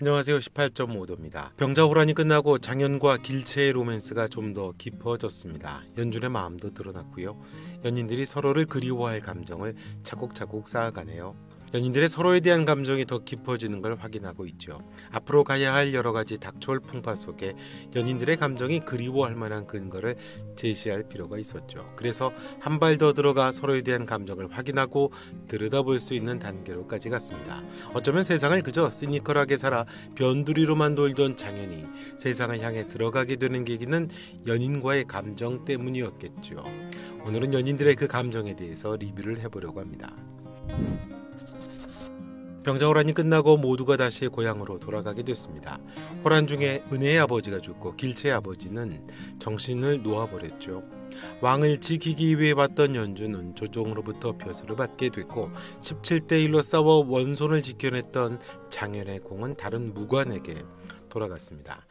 안녕하세요. 18.5도입니다. 병자호란이 끝나고 장현과 길채의 로맨스가 좀 더 깊어졌습니다. 연준의 마음도 드러났고요. 연인들이 서로를 그리워할 감정을 차곡차곡 쌓아가네요. 연인들의 서로에 대한 감정이 더 깊어지는 걸 확인하고 있죠. 앞으로 가야 할 여러 가지 닥쳐올 풍파 속에 연인들의 감정이 그리워할 만한 근거를 제시할 필요가 있었죠. 그래서 한 발 더 들어가 서로에 대한 감정을 확인하고 들여다볼 수 있는 단계로까지 갔습니다. 어쩌면 세상을 그저 시니컬하게 살아 변두리로만 돌던 장현이 세상을 향해 들어가게 되는 계기는 연인과의 감정 때문이었겠죠. 오늘은 연인들의 그 감정에 대해서 리뷰를 해보려고 합니다. 병자호란이 끝나고 모두가 다시 고향으로 돌아가게 됐습니다. 호란 중에 은혜의 아버지가 죽고 길채의 아버지는 정신을 놓아버렸죠. 왕을 지키기 위해 왔던 연준은 조정으로부터 벼슬을 받게 됐고 17대 1로 싸워 원손을 지켜냈던 장현의 공은 다른 무관에게 돌아갔습니다.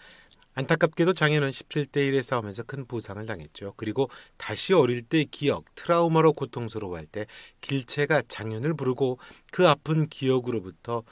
안타깝게도 장현은 17대 1의 싸움에서 큰 부상을 당했죠. 그리고 다시 어릴 때 기억, 트라우마로 고통스러워할 때 길채가 장현을 부르고 그 아픈 기억으로부터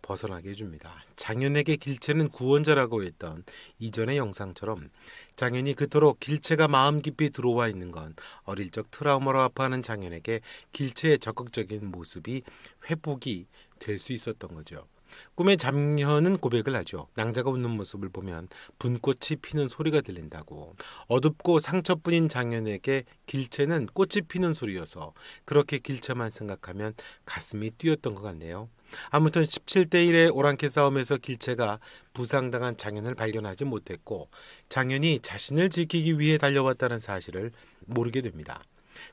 벗어나게 해줍니다. 장현에게 길채는 구원자라고 했던 이전의 영상처럼 장현이 그토록 길채가 마음 깊이 들어와 있는 건 어릴 적 트라우마로 아파하는 장현에게 길채의 적극적인 모습이 회복이 될 수 있었던 거죠. 꿈에 장현은 고백을 하죠. 낭자가 웃는 모습을 보면 분꽃이 피는 소리가 들린다고. 어둡고 상처뿐인 장현에게 길채는 꽃이 피는 소리여서 그렇게 길채만 생각하면 가슴이 뛰었던 것 같네요. 아무튼 17대 1의 오랑캐 싸움에서 길채가 부상당한 장현을 발견하지 못했고 장현이 자신을 지키기 위해 달려왔다는 사실을 모르게 됩니다.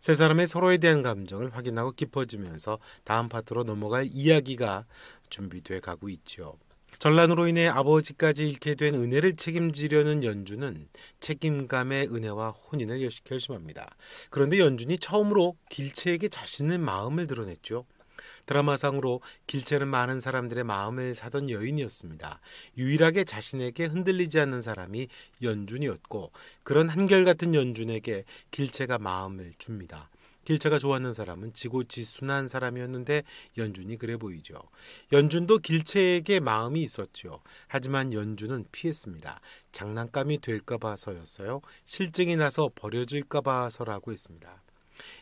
세 사람의 서로에 대한 감정을 확인하고 깊어지면서 다음 파트로 넘어갈 이야기가 준비돼 가고 있죠. 전란으로 인해 아버지까지 잃게 된 은혜를 책임지려는 연준은 책임감의 은혜와 혼인을 결심합니다. 그런데 연준이 처음으로 길채에게 자신의 마음을 드러냈죠. 드라마상으로 길채는 많은 사람들의 마음을 사던 여인이었습니다. 유일하게 자신에게 흔들리지 않는 사람이 연준이었고 그런 한결같은 연준에게 길채가 마음을 줍니다. 길채가 좋아하는 사람은 지고지순한 사람이었는데 연준이 그래 보이죠. 연준도 길채에게 마음이 있었죠. 하지만 연준은 피했습니다. 장난감이 될까 봐서였어요. 실증이 나서 버려질까 봐서라고 했습니다.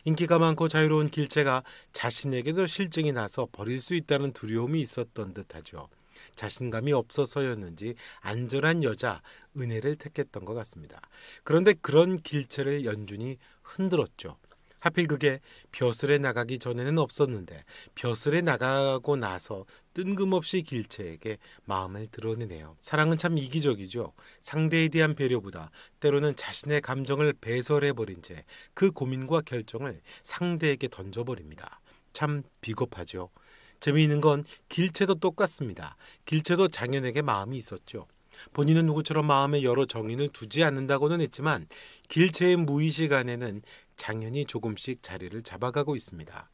인기가 많고 자유로운 길채가 자신에게도 실증이 나서 버릴 수 있다는 두려움이 있었던 듯하죠. 자신감이 없어서였는지 안전한 여자 은혜를 택했던 것 같습니다. 그런데 그런 길채를 연준이 흔들었죠. 하필 그게 벼슬에 나가기 전에는 없었는데 벼슬에 나가고 나서 뜬금없이 길채에게 마음을 드러내네요. 사랑은 참 이기적이죠. 상대에 대한 배려보다 때로는 자신의 감정을 배설해버린 채 그 고민과 결정을 상대에게 던져버립니다. 참 비겁하죠. 재미있는 건 길채도 똑같습니다. 길채도 장현에게 마음이 있었죠. 본인은 누구처럼 마음에 여러 정인을 두지 않는다고는 했지만 길채의 무의식 안에는 장현이 조금씩 자리를 잡아가고 있습니다.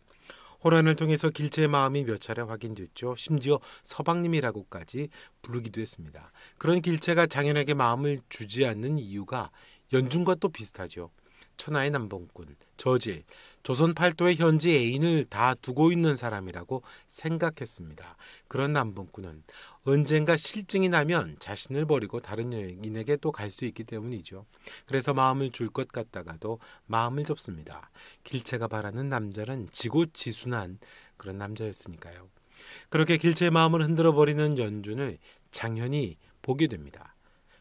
호란을 통해서 길채의 마음이 몇 차례 확인됐죠. 심지어 서방님이라고까지 부르기도 했습니다. 그런 길채가 장현에게 마음을 주지 않는 이유가 연준과 또 비슷하죠. 천하의 남봉꾼, 저질, 조선 팔도의 현지 애인을 다 두고 있는 사람이라고 생각했습니다. 그런 남봉꾼은 언젠가 실증이 나면 자신을 버리고 다른 여인에게 또 갈 수 있기 때문이죠. 그래서 마음을 줄 것 같다가도 마음을 접습니다. 길채가 바라는 남자는 지고지순한 그런 남자였으니까요. 그렇게 길채의 마음을 흔들어버리는 연준을 장현이 보게 됩니다.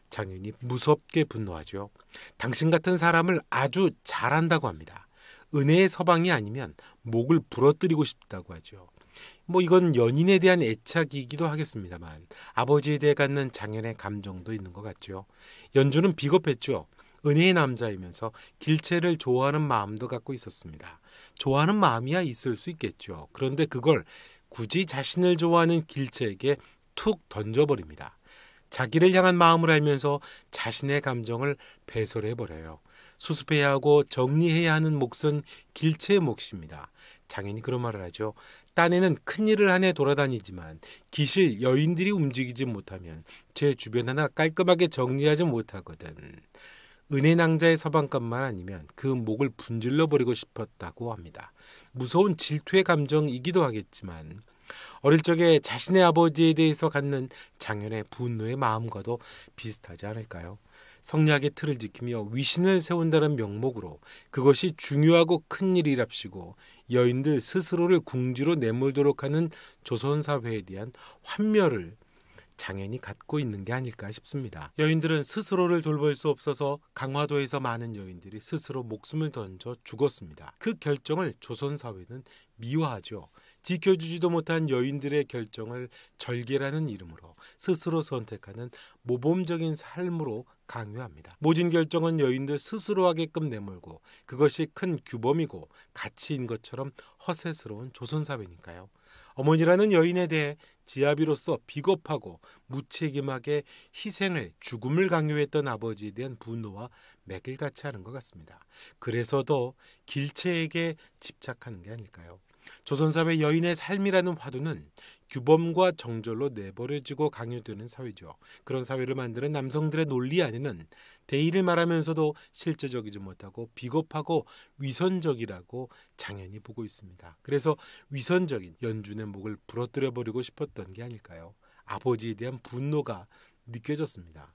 장현이 무섭게 분노하죠. 당신 같은 사람을 아주 잘한다고 합니다. 은혜의 서방이 아니면 목을 부러뜨리고 싶다고 하죠. 이건 연인에 대한 애착이기도 하겠습니다만 아버지에 대해 갖는 장현의 감정도 있는 것 같죠. 연준은 비겁했죠. 은혜의 남자이면서 길채를 좋아하는 마음도 갖고 있었습니다. 좋아하는 마음이야 있을 수 있겠죠. 그런데 그걸 굳이 자신을 좋아하는 길채에게 툭 던져버립니다. 자기를 향한 마음을 알면서 자신의 감정을 배설해버려요. 수습해야 하고 정리해야 하는 몫은 길채의 몫입니다. 장현이 그런 말을 하죠. 딴에는 큰일을 하네 돌아다니지만 기실 여인들이 움직이지 못하면 제 주변 하나 깔끔하게 정리하지 못하거든. 은혜 낭자의 서방감만 아니면 그 목을 분질러 버리고 싶었다고 합니다. 무서운 질투의 감정이기도 하겠지만 어릴 적에 자신의 아버지에 대해서 갖는 장현의 분노의 마음과도 비슷하지 않을까요? 성리학의 틀을 지키며 위신을 세운다는 명목으로 그것이 중요하고 큰 일이랍시고 여인들 스스로를 궁지로 내몰도록 하는 조선사회에 대한 환멸을 장현이 갖고 있는 게 아닐까 싶습니다. 여인들은 스스로를 돌볼 수 없어서 강화도에서 많은 여인들이 스스로 목숨을 던져 죽었습니다. 그 결정을 조선사회는 미화하죠. 지켜주지도 못한 여인들의 결정을 절개라는 이름으로 스스로 선택하는 모범적인 삶으로 강요합니다. 모진 결정은 여인들 스스로 하게끔 내몰고 그것이 큰 규범이고 가치인 것처럼 허세스러운 조선사회니까요. 어머니라는 여인에 대해 지아비로서 비겁하고 무책임하게 희생을 죽음을 강요했던 아버지에 대한 분노와 맥을 같이 하는 것 같습니다. 그래서 더 길체에게 집착하는 게 아닐까요? 조선사회 여인의 삶이라는 화두는 규범과 정절로 내버려지고 강요되는 사회죠. 그런 사회를 만드는 남성들의 논리 안에는 대의를 말하면서도 실제적이지 못하고 비겁하고 위선적이라고 장현이 보고 있습니다. 그래서 위선적인 연준의 목을 부러뜨려 버리고 싶었던 게 아닐까요? 아버지에 대한 분노가 느껴졌습니다.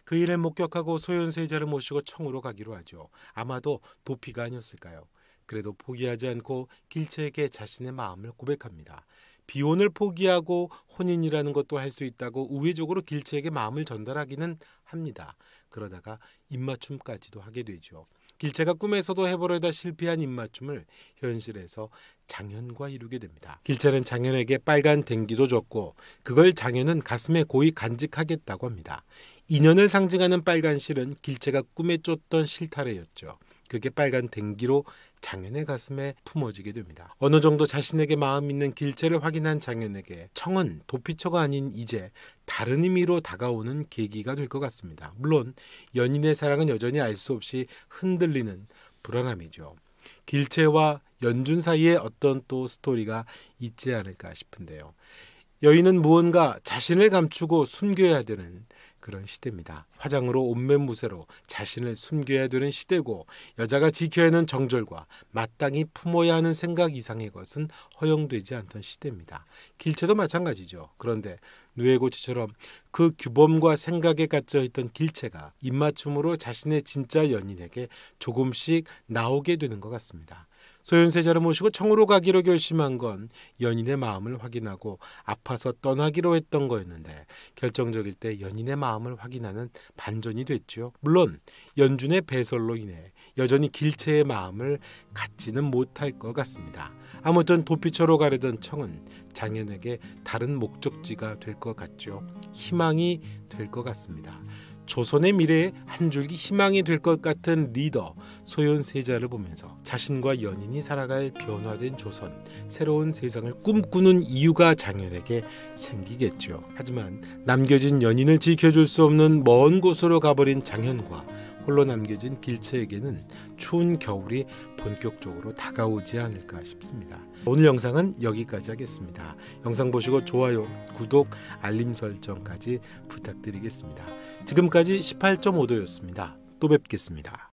그 일을 목격하고 소현세자를 모시고 청으로 가기로 하죠. 아마도 도피가 아니었을까요? 그래도 포기하지 않고 길체에게 자신의 마음을 고백합니다. 비혼을 포기하고 혼인이라는 것도 할 수 있다고 우회적으로 길체에게 마음을 전달하기는 합니다. 그러다가 입맞춤까지도 하게 되죠. 길체가 꿈에서도 해보려다 실패한 입맞춤을 현실에서 장현과 이루게 됩니다. 길체는 장현에게 빨간 댕기도 줬고 그걸 장현은 가슴에 고이 간직하겠다고 합니다. 인연을 상징하는 빨간 실은 길체가 꿈에 쫓던 실타래였죠. 그게 빨간 댕기로 장현의 가슴에 품어지게 됩니다. 어느 정도 자신에게 마음 있는 길체를 확인한 장현에게 청은 도피처가 아닌 이제 다른 의미로 다가오는 계기가 될 것 같습니다. 물론 연인의 사랑은 여전히 알 수 없이 흔들리는 불안함이죠. 길체와 연준 사이에 어떤 또 스토리가 있지 않을까 싶은데요. 여인은 무언가 자신을 감추고 숨겨야 되는 그런 시대입니다. 화장으로 옷매무새로 자신을 숨겨야 되는 시대고 여자가 지켜야 하는 정절과 마땅히 품어야 하는 생각 이상의 것은 허용되지 않던 시대입니다. 길체도 마찬가지죠. 그런데 누에고치처럼 그 규범과 생각에 갇혀 있던 길체가 입맞춤으로 자신의 진짜 연인에게 조금씩 나오게 되는 것 같습니다. 소현세자를 모시고 청으로 가기로 결심한 건 연인의 마음을 확인하고 아파서 떠나기로 했던 거였는데 결정적일 때 연인의 마음을 확인하는 반전이 됐죠. 물론 연준의 배설로 인해 여전히 길체의 마음을 갖지는 못할 것 같습니다. 아무튼 도피처로 가려던 청은 장현에게 다른 목적지가 될 것 같죠. 희망이 될 것 같습니다. 조선의 미래에 한 줄기 희망이 될 것 같은 리더 소현세자를 보면서 자신과 연인이 살아갈 변화된 조선, 새로운 세상을 꿈꾸는 이유가 장현에게 생기겠죠. 하지만 남겨진 연인을 지켜줄 수 없는 먼 곳으로 가버린 장현과 홀로 남겨진 길체에게는 추운 겨울이 본격적으로 다가오지 않을까 싶습니다. 오늘 영상은 여기까지 하겠습니다. 영상 보시고 좋아요, 구독, 알림 설정까지 부탁드리겠습니다. 지금까지 18.5도였습니다. 또 뵙겠습니다.